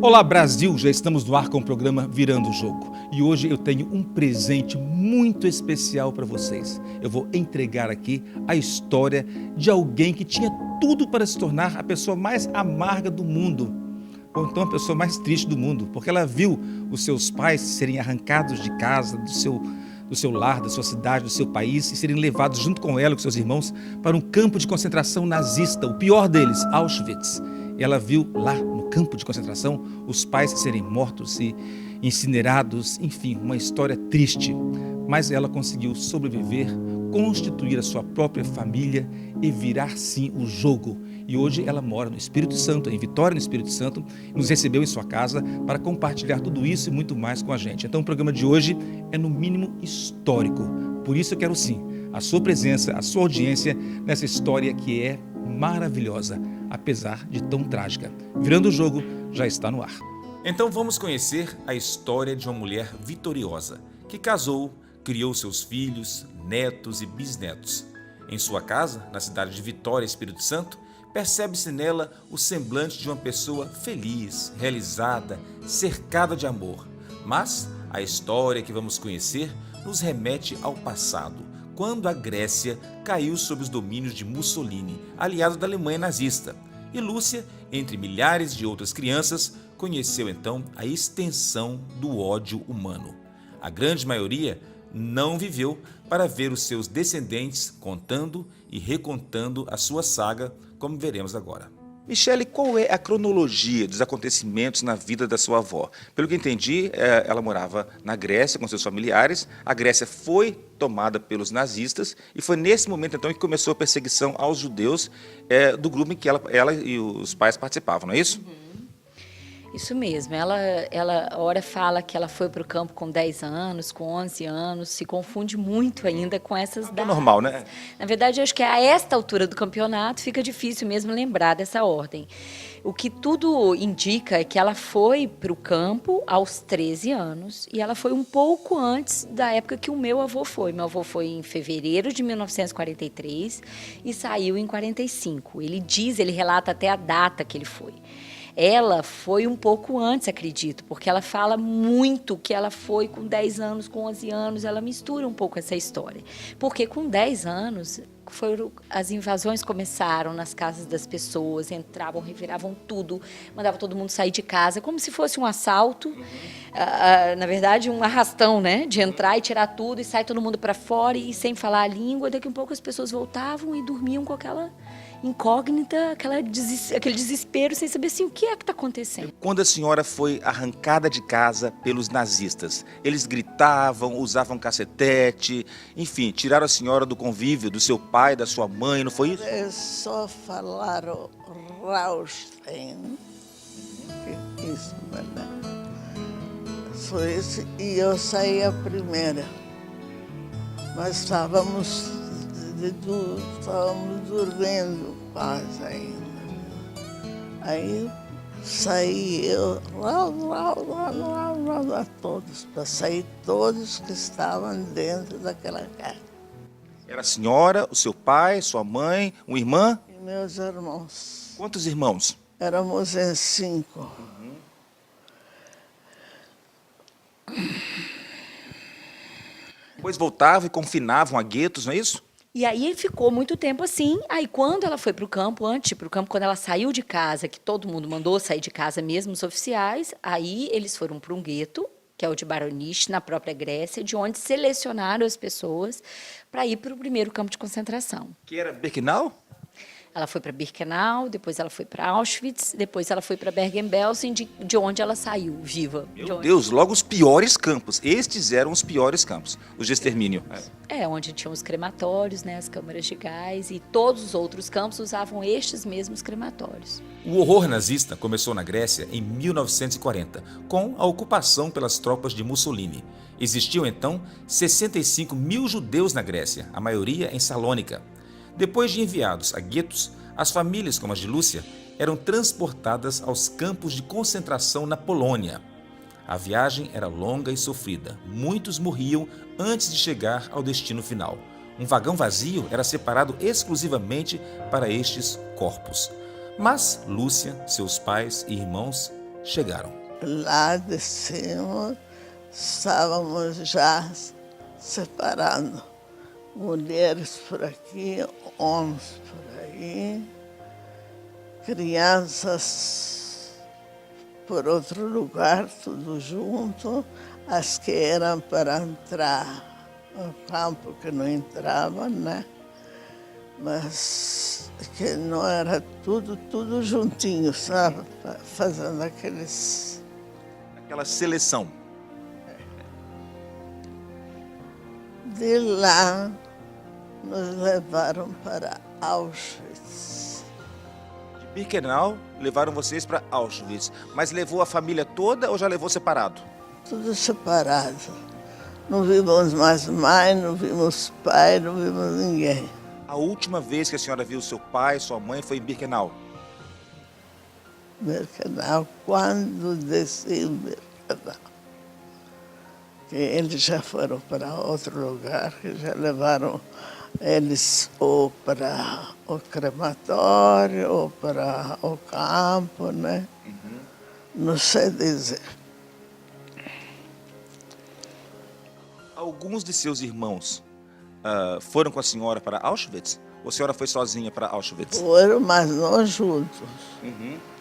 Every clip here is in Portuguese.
Olá Brasil, já estamos no ar com o programa Virando o Jogo e hoje eu tenho um presente muito especial para vocês. Eu vou entregar aqui a história de alguém que tinha tudo para se tornar a pessoa mais amarga do mundo, ou então a pessoa mais triste do mundo, porque ela viu os seus pais serem arrancados de casa, do seu lar, da sua cidade, do seu país e serem levados junto com ela, com seus irmãos, para um campo de concentração nazista, o pior deles, Auschwitz. Ela viu lá no campo de concentração os pais serem mortos e incinerados, enfim, uma história triste. Mas ela conseguiu sobreviver, constituir a sua própria família e virar sim o jogo. E hoje ela mora no Espírito Santo, em Vitória, no Espírito Santo, e nos recebeu em sua casa para compartilhar tudo isso e muito mais com a gente. Então o programa de hoje é no mínimo histórico. Por isso eu quero sim a sua presença, a sua audiência nessa história que é maravilhosa, apesar de tão trágica. Virando o Jogo já está no ar. Então vamos conhecer a história de uma mulher vitoriosa, que casou, criou seus filhos, netos e bisnetos. Em sua casa, na cidade de Vitória, Espírito Santo, percebe-se nela o semblante de uma pessoa feliz, realizada, cercada de amor. Mas a história que vamos conhecer nos remete ao passado, quando a Grécia caiu sob os domínios de Mussolini, aliado da Alemanha nazista. E Lúcia, entre milhares de outras crianças, conheceu então a extensão do ódio humano. A grande maioria não viveu para ver os seus descendentes contando e recontando a sua saga, como veremos agora. Michele, qual é a cronologia dos acontecimentos na vida da sua avó? Pelo que entendi, ela morava na Grécia com seus familiares, a Grécia foi tomada pelos nazistas e foi nesse momento então que começou a perseguição aos judeus do grupo em que ela e os pais participavam, não é isso? Isso mesmo, ela ora fala que ela foi para o campo com 10 anos, com 11 anos, se confunde muito ainda com essas datas. É normal, né? Na verdade, eu acho que a esta altura do campeonato fica difícil mesmo lembrar dessa ordem. O que tudo indica é que ela foi para o campo aos 13 anos e ela foi um pouco antes da época que o meu avô foi. Meu avô foi em fevereiro de 1943 e saiu em 45. Ele relata até a data que ele foi. Ela foi um pouco antes, acredito, porque ela fala muito que ela foi com 10 anos, com 11 anos, ela mistura um pouco essa história. Porque com 10 anos, as invasões começaram nas casas das pessoas, entravam, reviravam tudo, mandavam todo mundo sair de casa, como se fosse um assalto, na verdade um arrastão, né? De entrar e tirar tudo e sair todo mundo para fora e sem falar a língua, daqui a um pouco as pessoas voltavam e dormiam com aquela incógnita, aquele desespero sem saber assim, o que é que está acontecendo. Quando a senhora foi arrancada de casa pelos nazistas, eles gritavam, usavam cacetete, enfim, tiraram a senhora do convívio do seu pai, da sua mãe, não foi isso? Eles só falaram Rammstein, isso, né? Foi isso, e eu saí a primeira. Mas estávamos dormindo quase ainda. Aí saí eu, a todos, para sair todos que estavam dentro daquela casa. Era a senhora, o seu pai, sua mãe, uma irmã? E meus irmãos. Quantos irmãos? Éramos em 5. Depois voltavam e confinavam a guetos, não é isso? E aí ficou muito tempo assim. Aí quando ela foi para o campo, antes de ir para o campo, quando ela saiu de casa, que todo mundo mandou sair de casa mesmo, os oficiais, aí eles foram para um gueto, que é o de Baronice, na própria Grécia, de onde selecionaram as pessoas para ir para o primeiro campo de concentração. Que era Birkenau? Ela foi para Birkenau, depois ela foi para Auschwitz, depois ela foi para Bergen-Belsen, de onde ela saiu viva. Meu Deus, logo os piores campos. Estes eram os piores campos, os de extermínio. Onde tinham os crematórios, né, as câmaras de gás, e todos os outros campos usavam estes mesmos crematórios. O horror nazista começou na Grécia em 1940, com a ocupação pelas tropas de Mussolini. Existiam então 65 mil judeus na Grécia, a maioria em Salônica. Depois de enviados a guetos, as famílias como as de Lúcia eram transportadas aos campos de concentração na Polônia. A viagem era longa e sofrida. Muitos morriam antes de chegar ao destino final. Um vagão vazio era separado exclusivamente para estes corpos. Mas Lúcia, seus pais e irmãos chegaram. Lá de cima estávamos já separando. Mulheres por aqui, homens por aí, crianças por outro lugar, tudo junto. As que eram para entrar no campo, que não entravam, né? Mas que não era tudo juntinho, sabe? Fazendo Aquela seleção. De lá, nos levaram para Auschwitz. De Birkenau, levaram vocês para Auschwitz. Mas levou a família toda ou já levou separado? Tudo separado. Não vimos mais mãe, não vimos pai, não vimos ninguém. A última vez que a senhora viu seu pai, sua mãe, foi em Birkenau. Birkenau, quando desci em Birkenau. Que eles já foram para outro lugar, que já levaram eles ou para o crematório, ou para o campo, né? Não sei dizer. Alguns de seus irmãos foram com a senhora para Auschwitz? Ou a senhora foi sozinha para Auschwitz? Foram, mas não juntos.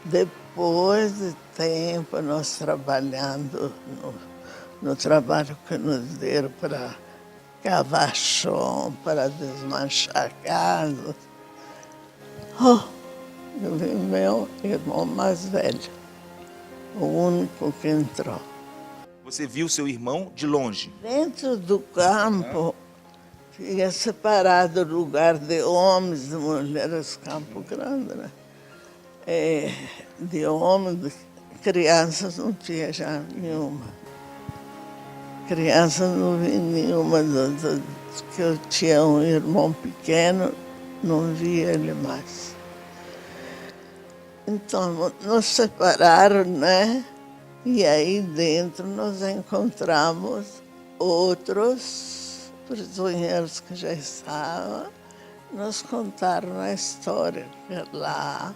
Depois de tempo, nós trabalhando no trabalho que nos deram para cavar chão, para desmanchar casas. Eu vi meu irmão mais velho, o único que entrou. Você viu seu irmão de longe? Dentro do campo, tinha separado o lugar de homens e mulheres, Campo Grande, né? De homens, de crianças não tinha já nenhuma. Crianças não vi nenhuma, que eu tinha um irmão pequeno, não vi ele mais. Então, nos separaram, né? E aí dentro nós encontramos outros prisioneiros que já estavam, nos contaram a história, que lá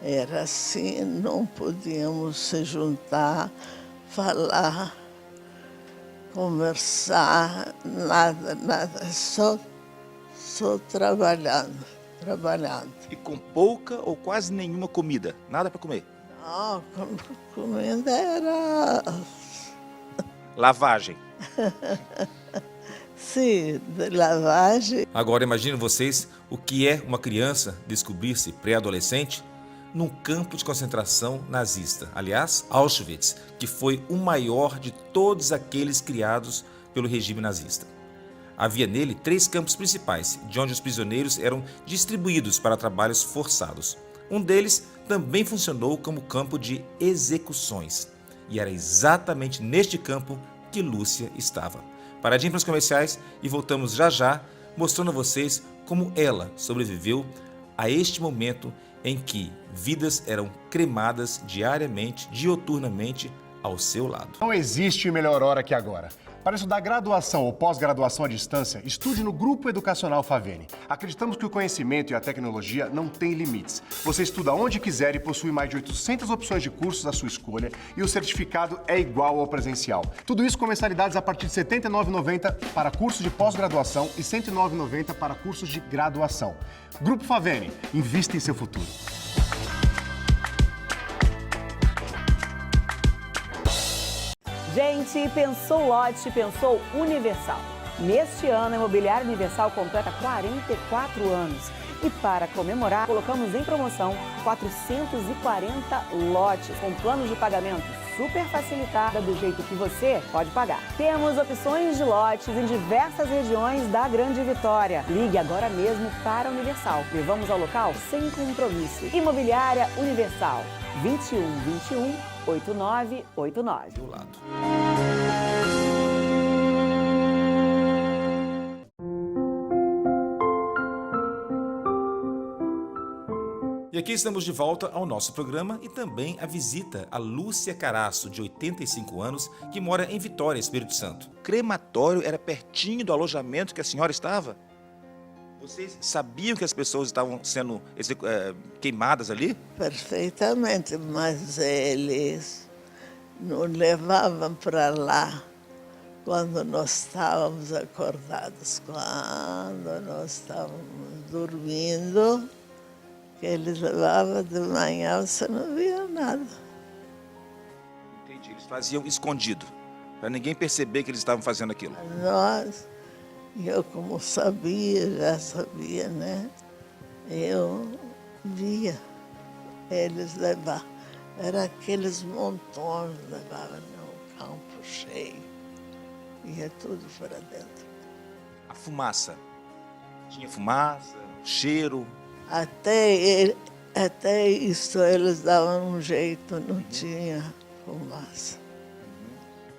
era assim, não podíamos se juntar, falar, conversar, nada, só trabalhando. E com pouca ou quase nenhuma comida? Nada para comer? Não, comida era... Lavagem. Sim, de lavagem. Agora imaginem vocês o que é uma criança descobrir-se pré-adolescente num campo de concentração nazista. Aliás, Auschwitz, que foi o maior de todos aqueles criados pelo regime nazista. Havia nele 3 campos principais, de onde os prisioneiros eram distribuídos para trabalhos forçados. Um deles também funcionou como campo de execuções. E era exatamente neste campo que Lúcia estava. Paradinha para os comerciais e voltamos já já, mostrando a vocês como ela sobreviveu a este momento em que vidas eram cremadas diariamente, dioturnamente, ao seu lado. Não existe melhor hora que agora. Para estudar graduação ou pós-graduação à distância, estude no Grupo Educacional Faveni. Acreditamos que o conhecimento e a tecnologia não têm limites. Você estuda onde quiser e possui mais de 800 opções de cursos à sua escolha e o certificado é igual ao presencial. Tudo isso com mensalidades a partir de R$ 79,90 para cursos de pós-graduação e R$ 109,90 para cursos de graduação. Grupo Faveni, invista em seu futuro. Gente, pensou lote, pensou Universal. Neste ano, a Imobiliária Universal completa 44 anos. E para comemorar, colocamos em promoção 440 lotes com planos de pagamento super facilitada do jeito que você pode pagar. Temos opções de lotes em diversas regiões da Grande Vitória. Ligue agora mesmo para a Universal. Levamos ao local sem compromisso. Imobiliária Universal, 2121-8989. Do lado. E aqui estamos de volta ao nosso programa e também a visita a Lúcia Caraço, de 85 anos, que mora em Vitória, Espírito Santo. O crematório era pertinho do alojamento que a senhora estava? Vocês sabiam que as pessoas estavam sendo queimadas ali? Perfeitamente, mas eles nos levavam para lá quando nós estávamos acordados. Quando nós estávamos dormindo, que eles levavam de manhã, você não via nada. Entendi. Eles faziam escondido, para ninguém perceber que eles estavam fazendo aquilo. Nós, eu como sabia, já sabia, né? Eu via eles levar. Era aqueles montões que levavam no campo cheio. Ia tudo para dentro. A fumaça. Tinha fumaça, cheiro. Até isso eles davam um jeito, não tinha fumaça.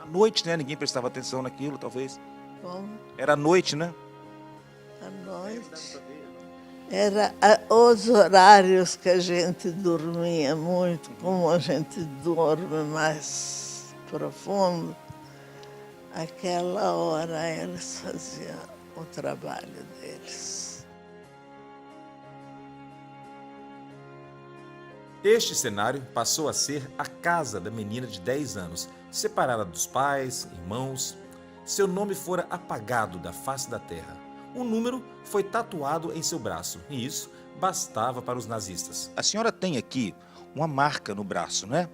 À noite, né? Ninguém prestava atenção naquilo, talvez. Como? Era à noite, né? À noite. Era os horários que a gente dormia muito, como a gente dorme mais profundo, aquela hora eles faziam o trabalho deles. Este cenário passou a ser a casa da menina de 10 anos, separada dos pais, irmãos. Seu nome fora apagado da face da terra. Um número foi tatuado em seu braço, e isso bastava para os nazistas. A senhora tem aqui uma marca no braço, né?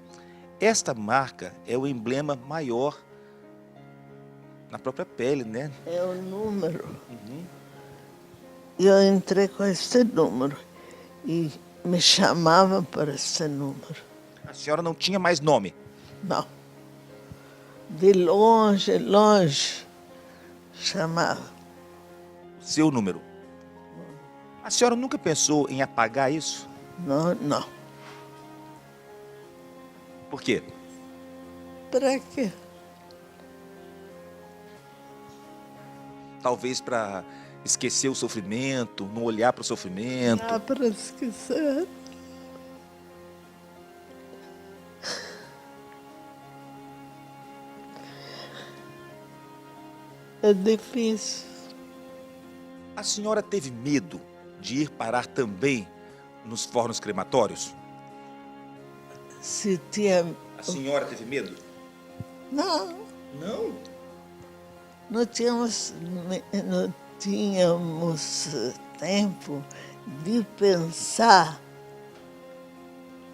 Esta marca é o emblema maior na própria pele, né? É o número. Eu entrei com esse número e me chamavam por esse número. A senhora não tinha mais nome. Não. De longe, longe, chamava. Seu número. A senhora nunca pensou em apagar isso? Não, não. Por quê? Para quê? Talvez para esquecer o sofrimento, não olhar para o sofrimento. Ah, para esquecer. É difícil. A senhora teve medo de ir parar também nos fornos crematórios? Se tinha... A senhora teve medo? Não, Não. não tínhamos tempo de pensar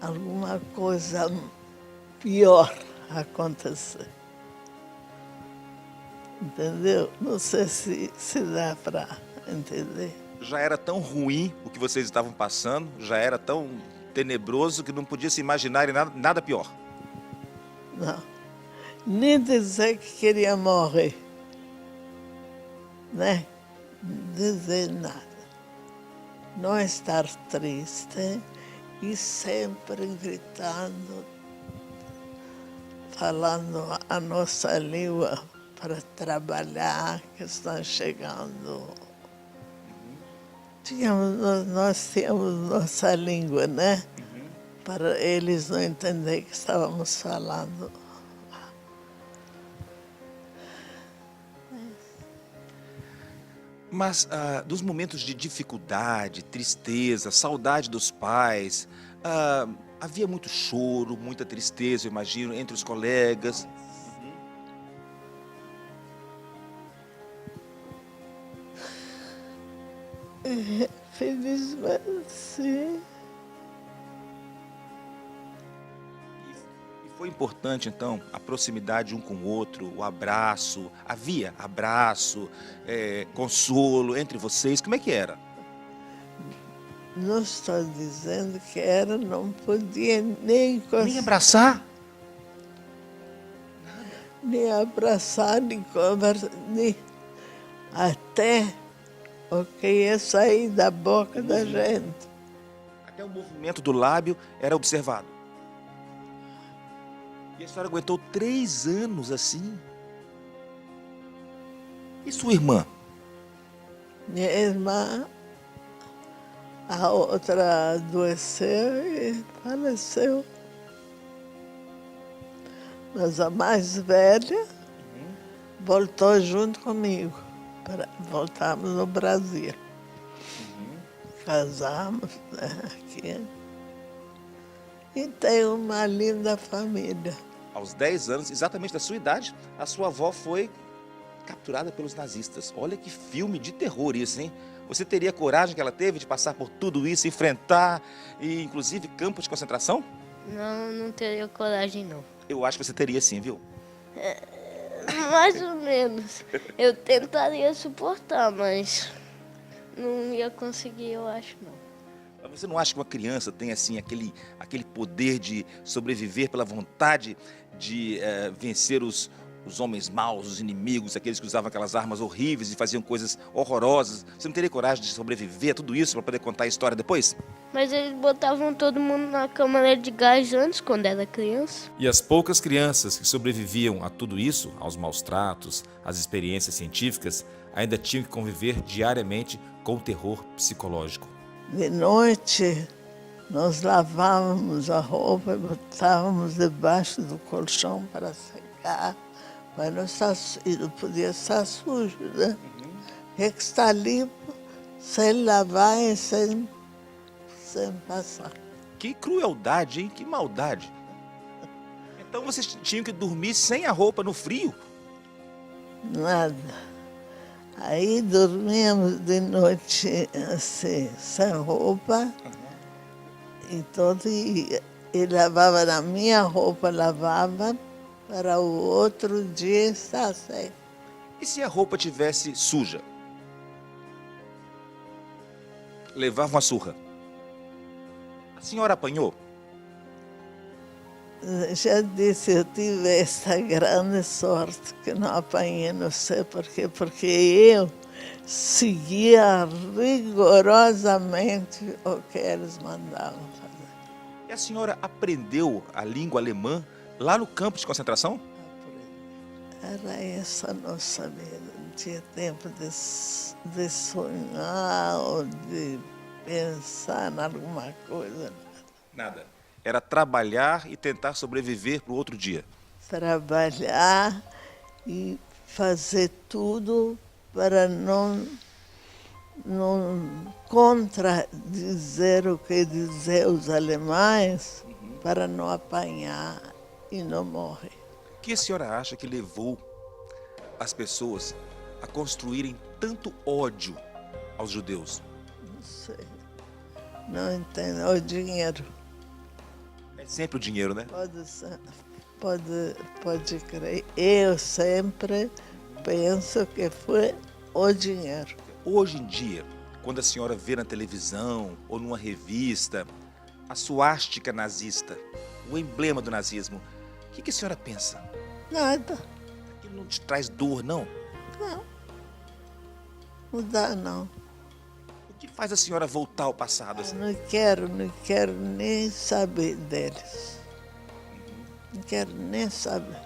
alguma coisa pior acontecer. Entendeu? Não sei se dá para entender. Já era tão ruim o que vocês estavam passando, já era tão tenebroso que não podia se imaginar nada pior. Não. Nem dizer que queria morrer. Né? Dizer nada. Não estar triste e sempre gritando, falando a nossa língua para trabalhar, que estão chegando. Nós tínhamos nossa língua, né? Para eles não entenderem que estávamos falando. Mas dos momentos de dificuldade, tristeza, saudade dos pais, havia muito choro, muita tristeza, eu imagino, entre os colegas. Felizmente, sim. E foi importante, então, a proximidade um com o outro, o abraço. Havia abraço, consolo entre vocês. Como é que era? Não estou dizendo que era, não podia nem Nem abraçar? nem abraçar, nem conversar, nem até o que ia sair da boca da gente. Até o movimento do lábio era observado. E a senhora aguentou 3 anos assim? E sua irmã? Minha irmã, a outra adoeceu e faleceu. Mas a mais velha voltou junto comigo. Voltamos no Brasil. Casamos, né, aqui. E tem uma linda família. aos 10 anos, exatamente da sua idade, a sua avó foi capturada pelos nazistas. Olha que filme de terror isso, hein? Você teria a coragem que ela teve de passar por tudo isso, enfrentar, e inclusive campos de concentração? Não, não teria coragem, não. Eu acho que você teria sim, viu? Mais ou menos. Eu tentaria suportar, mas não ia conseguir, eu acho, não. Mas você não acha que uma criança tem assim aquele poder de sobreviver pela vontade de vencer os homens maus, os inimigos, aqueles que usavam aquelas armas horríveis e faziam coisas horrorosas? Você não teria coragem de sobreviver a tudo isso para poder contar a história depois? Mas eles botavam todo mundo na câmara de gás antes, quando era criança. E as poucas crianças que sobreviviam a tudo isso, aos maus tratos, às experiências científicas, ainda tinham que conviver diariamente com o terror psicológico. De noite, nós lavávamos a roupa e botávamos debaixo do colchão para secar, mas não podia estar sujo, né? Tinha que estar limpo, sem lavar e sem passar. Que crueldade, hein? Que maldade. Então vocês tinham que dormir sem a roupa no frio? Nada. Aí dormíamos de noite assim, sem roupa. Então, e lavava na minha roupa, lavava para o outro dia estar seco. E se a roupa tivesse suja? Levava uma surra. A senhora apanhou? Já disse, eu tive essa grande sorte que não apanhei, não sei porquê, porque eu seguia rigorosamente o que eles mandavam fazer. E a senhora aprendeu a língua alemã lá no campo de concentração? Era essa a nossa vida, não tinha tempo de sonhar ou de pensar em alguma coisa. Nada. Era trabalhar e tentar sobreviver para o outro dia. Trabalhar e fazer tudo para não contradizer o que dizer os alemães, para não apanhar e não morrer. O que a senhora acha que levou as pessoas a construírem tanto ódio aos judeus? Não sei. Não entendo. O dinheiro. É sempre o dinheiro, né? Pode crer. Eu sempre penso que foi o dinheiro. Hoje em dia, quando a senhora vê na televisão ou numa revista a suástica nazista, o emblema do nazismo, o que a senhora pensa? Nada. Aquilo não te traz dor, não? Não. Não dá, não. O que faz a senhora voltar ao passado? Assim? Não quero nem saber deles. Não quero nem saber.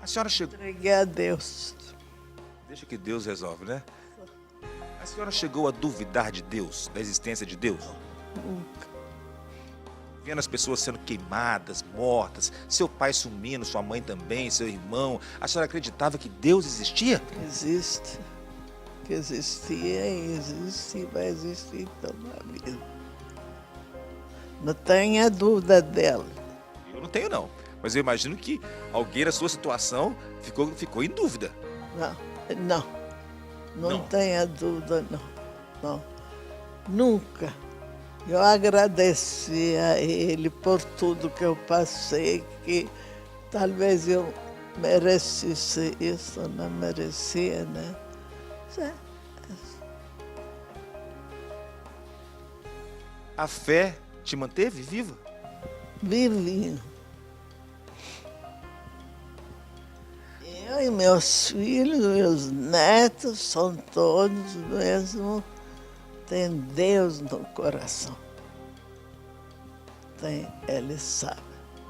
A senhora chegou... Entreguei a Deus. Deixa que Deus resolve, né? A senhora chegou a duvidar de Deus, da existência de Deus? Nunca. Vendo as pessoas sendo queimadas, mortas, seu pai sumindo, sua mãe também, seu irmão, a senhora acreditava que Deus existia? Existe. Que existia e existe e vai existir toda a vida. Não tenha dúvida dela. Eu não tenho, não. Mas eu imagino que alguém na sua situação ficou em dúvida. Não tenha dúvida, não. Nunca. Eu agradeci a ele por tudo que eu passei, que talvez eu merecesse isso, não merecia, né? A fé te manteve viva? Vivinho. Eu e meus filhos, meus netos, são todos mesmo, tem Deus no coração. Tem, eles sabem.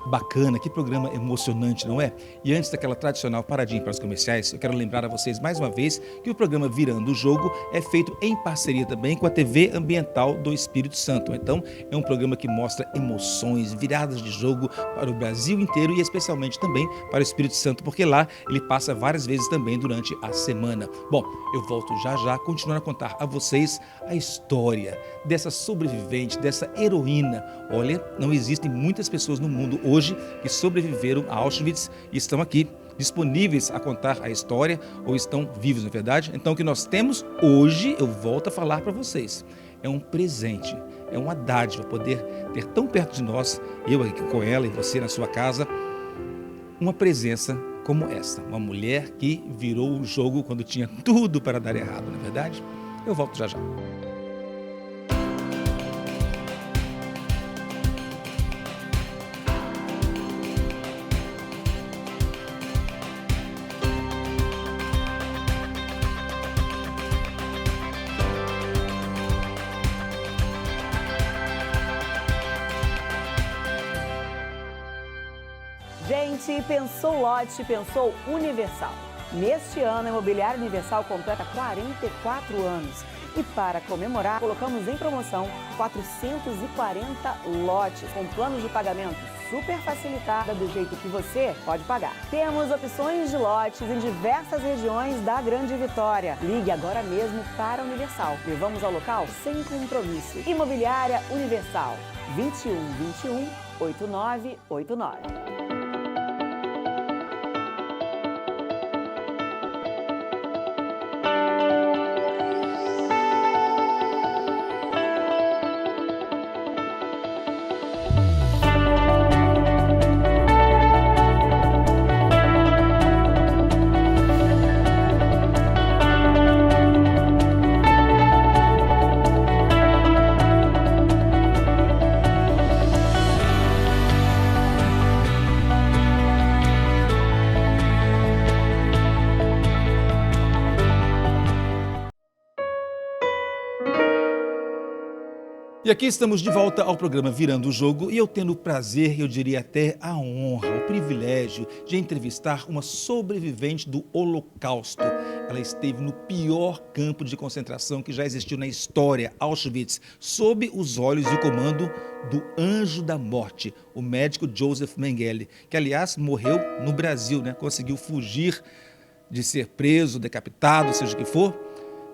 Bacana, que programa emocionante, não é? E antes daquela tradicional paradinha para os comerciais, eu quero lembrar a vocês mais uma vez que o programa Virando o Jogo é feito em parceria também com a TV Ambiental do Espírito Santo. Então, é um programa que mostra emoções, viradas de jogo para o Brasil inteiro e especialmente também para o Espírito Santo, porque lá ele passa várias vezes também durante a semana. Bom, eu volto já, continuando a contar a vocês a história dessa sobrevivente, dessa heroína. Olha, não existem muitas pessoas no mundo hoje hoje que sobreviveram a Auschwitz e estão aqui, disponíveis a contar a história ou estão vivos, na verdade. Então o que nós temos hoje, eu volto a falar para vocês, é um presente, é uma dádiva poder ter tão perto de nós, eu aqui com ela e você na sua casa, uma presença como essa, uma mulher que virou o jogo quando tinha tudo para dar errado, não é verdade? Eu volto já já. Gente, pensou lote, pensou Universal. Neste ano, a Imobiliária Universal completa 44 anos. E para comemorar, colocamos em promoção 440 lotes, com planos de pagamento super facilitada do jeito que você pode pagar. Temos opções de lotes em diversas regiões da Grande Vitória. Ligue agora mesmo para a Universal. Levamos ao local sem compromisso. Imobiliária Universal, 2121 8989. E aqui estamos de volta ao programa Virando o Jogo e eu tendo o prazer, eu diria até a honra, o privilégio de entrevistar uma sobrevivente do Holocausto. Ela esteve no pior campo de concentração que já existiu na história, Auschwitz, sob os olhos e o comando do Anjo da Morte, o médico Joseph Mengele, que aliás morreu no Brasil, né? Conseguiu fugir de ser preso, decapitado, seja o que for,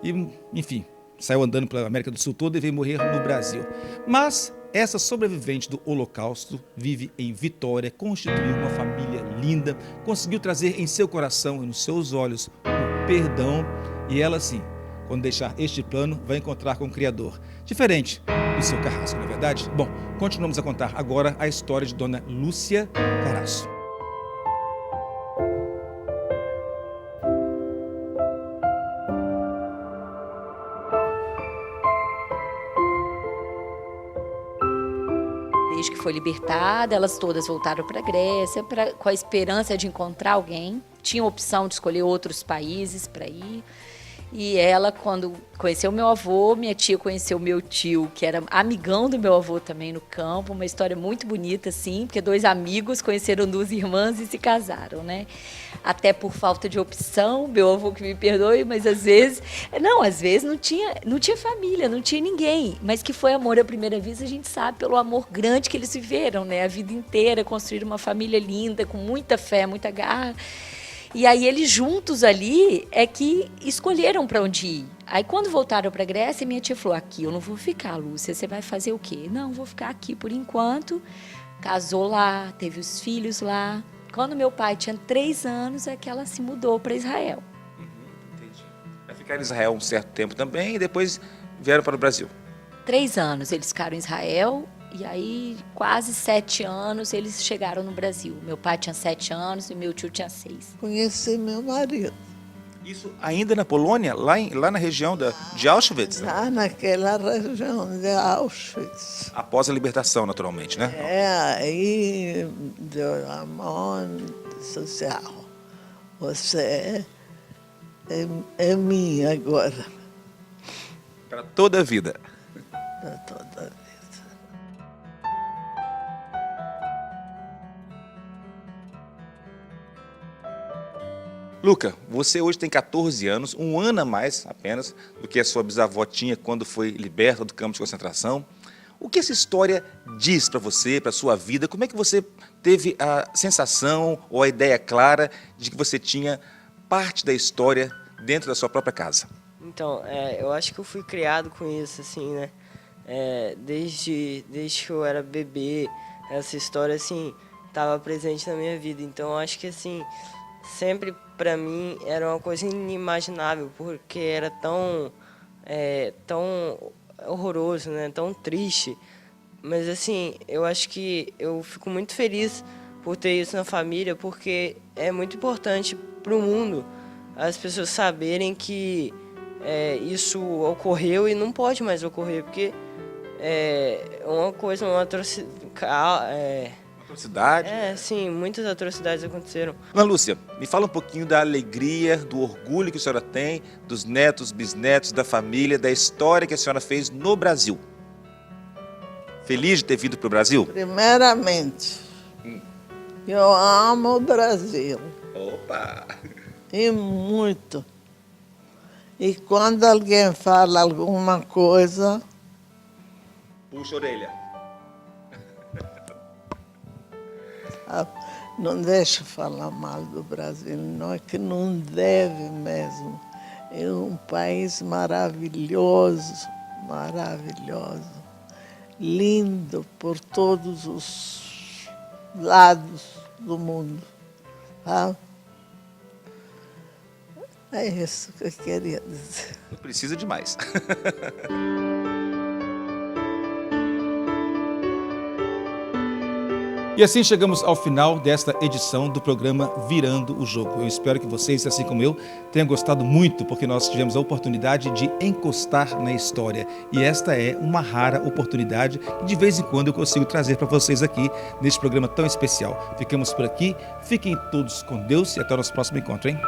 e enfim, saiu andando pela América do Sul toda e veio morrer no Brasil. Mas essa sobrevivente do Holocausto vive em Vitória, constituiu uma família linda, conseguiu trazer em seu coração e nos seus olhos o perdão. E ela, sim, quando deixar este plano, vai encontrar com o Criador. Diferente do seu Carrasco, não é verdade? Bom, continuamos a contar agora a história de Dona Lúcia Caraço. Desde que foi libertada, elas todas voltaram para a Grécia com a esperança de encontrar alguém. Tinha a opção de escolher outros países para ir. E ela, quando conheceu meu avô, minha tia conheceu meu tio, que era amigão do meu avô também no campo. Uma história muito bonita, assim, porque dois amigos conheceram duas irmãs e se casaram, né? Até por falta de opção, meu avô que me perdoe, mas às vezes não tinha família, não tinha ninguém. Mas que foi amor à primeira vista, a gente sabe pelo amor grande que eles viveram, né? A vida inteira, construíram uma família linda, com muita fé, muita garra. E aí eles juntos ali é que escolheram para onde ir. Aí quando voltaram para a Grécia, minha tia falou, aqui eu não vou ficar, Lúcia, você vai fazer o quê? Não, vou ficar aqui por enquanto. Casou lá, teve os filhos lá. Quando meu pai tinha 3 anos, é que ela se mudou para Israel. Entendi. Vai ficar em Israel um certo tempo também e depois vieram para o Brasil. 3 anos eles ficaram em Israel. E aí, quase 7 anos, eles chegaram no Brasil. Meu pai tinha 7 anos e meu tio tinha 6. Conheci meu marido. Isso ainda na Polônia, lá na região de Auschwitz? Lá naquela região de Auschwitz. Após a libertação, naturalmente, né? Aí deu a mão social. Você é minha agora. Para toda a vida. Para toda a vida. Luca, você hoje tem 14 anos, um ano a mais apenas do que a sua bisavó tinha quando foi liberta do campo de concentração. O que essa história diz para você, para a sua vida? Como é que você teve a sensação ou a ideia clara de que você tinha parte da história dentro da sua própria casa? Então, eu acho que eu fui criado com isso, assim, né? Desde que eu era bebê, essa história, assim, estava presente na minha vida. Então, eu acho que, assim, sempre para mim era uma coisa inimaginável, porque era tão horroroso, né? Tão triste. Mas, assim, eu acho que eu fico muito feliz por ter isso na família, porque é muito importante para o mundo as pessoas saberem que isso ocorreu e não pode mais ocorrer, porque uma atrocidade. Atrocidade? Sim, muitas atrocidades aconteceram. Ana Lúcia, me fala um pouquinho da alegria, do orgulho que a senhora tem, dos netos, bisnetos, da família, da história que a senhora fez no Brasil. Feliz de ter vindo para o Brasil? Primeiramente, eu amo o Brasil. Opa! E muito. E quando alguém fala alguma coisa, Puxa a orelha. não deixa falar mal do Brasil, não é que não deve mesmo. É um país maravilhoso, maravilhoso, lindo por todos os lados do mundo. Tá? É isso que eu queria dizer. Não precisa de mais. E assim chegamos ao final desta edição do programa Virando o Jogo. Eu espero que vocês, assim como eu, tenham gostado muito, porque nós tivemos a oportunidade de encostar na história. E esta é uma rara oportunidade que de vez em quando eu consigo trazer para vocês aqui, neste programa tão especial. Ficamos por aqui, fiquem todos com Deus e até o nosso próximo encontro, hein?